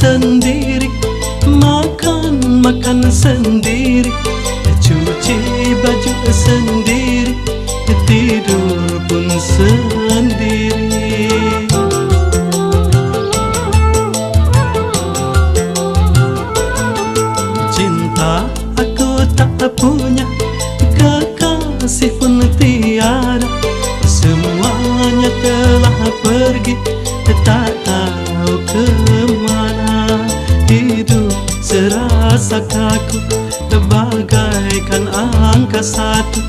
sendiri, makan sendiri, cuci baju sendiri, tidur pun sendiri. Cinta aku tak punya, kekasih pun tiada, semuanya telah pergi, tak tahu kemana. Hidup serasa kaku, bagaikan angka satu,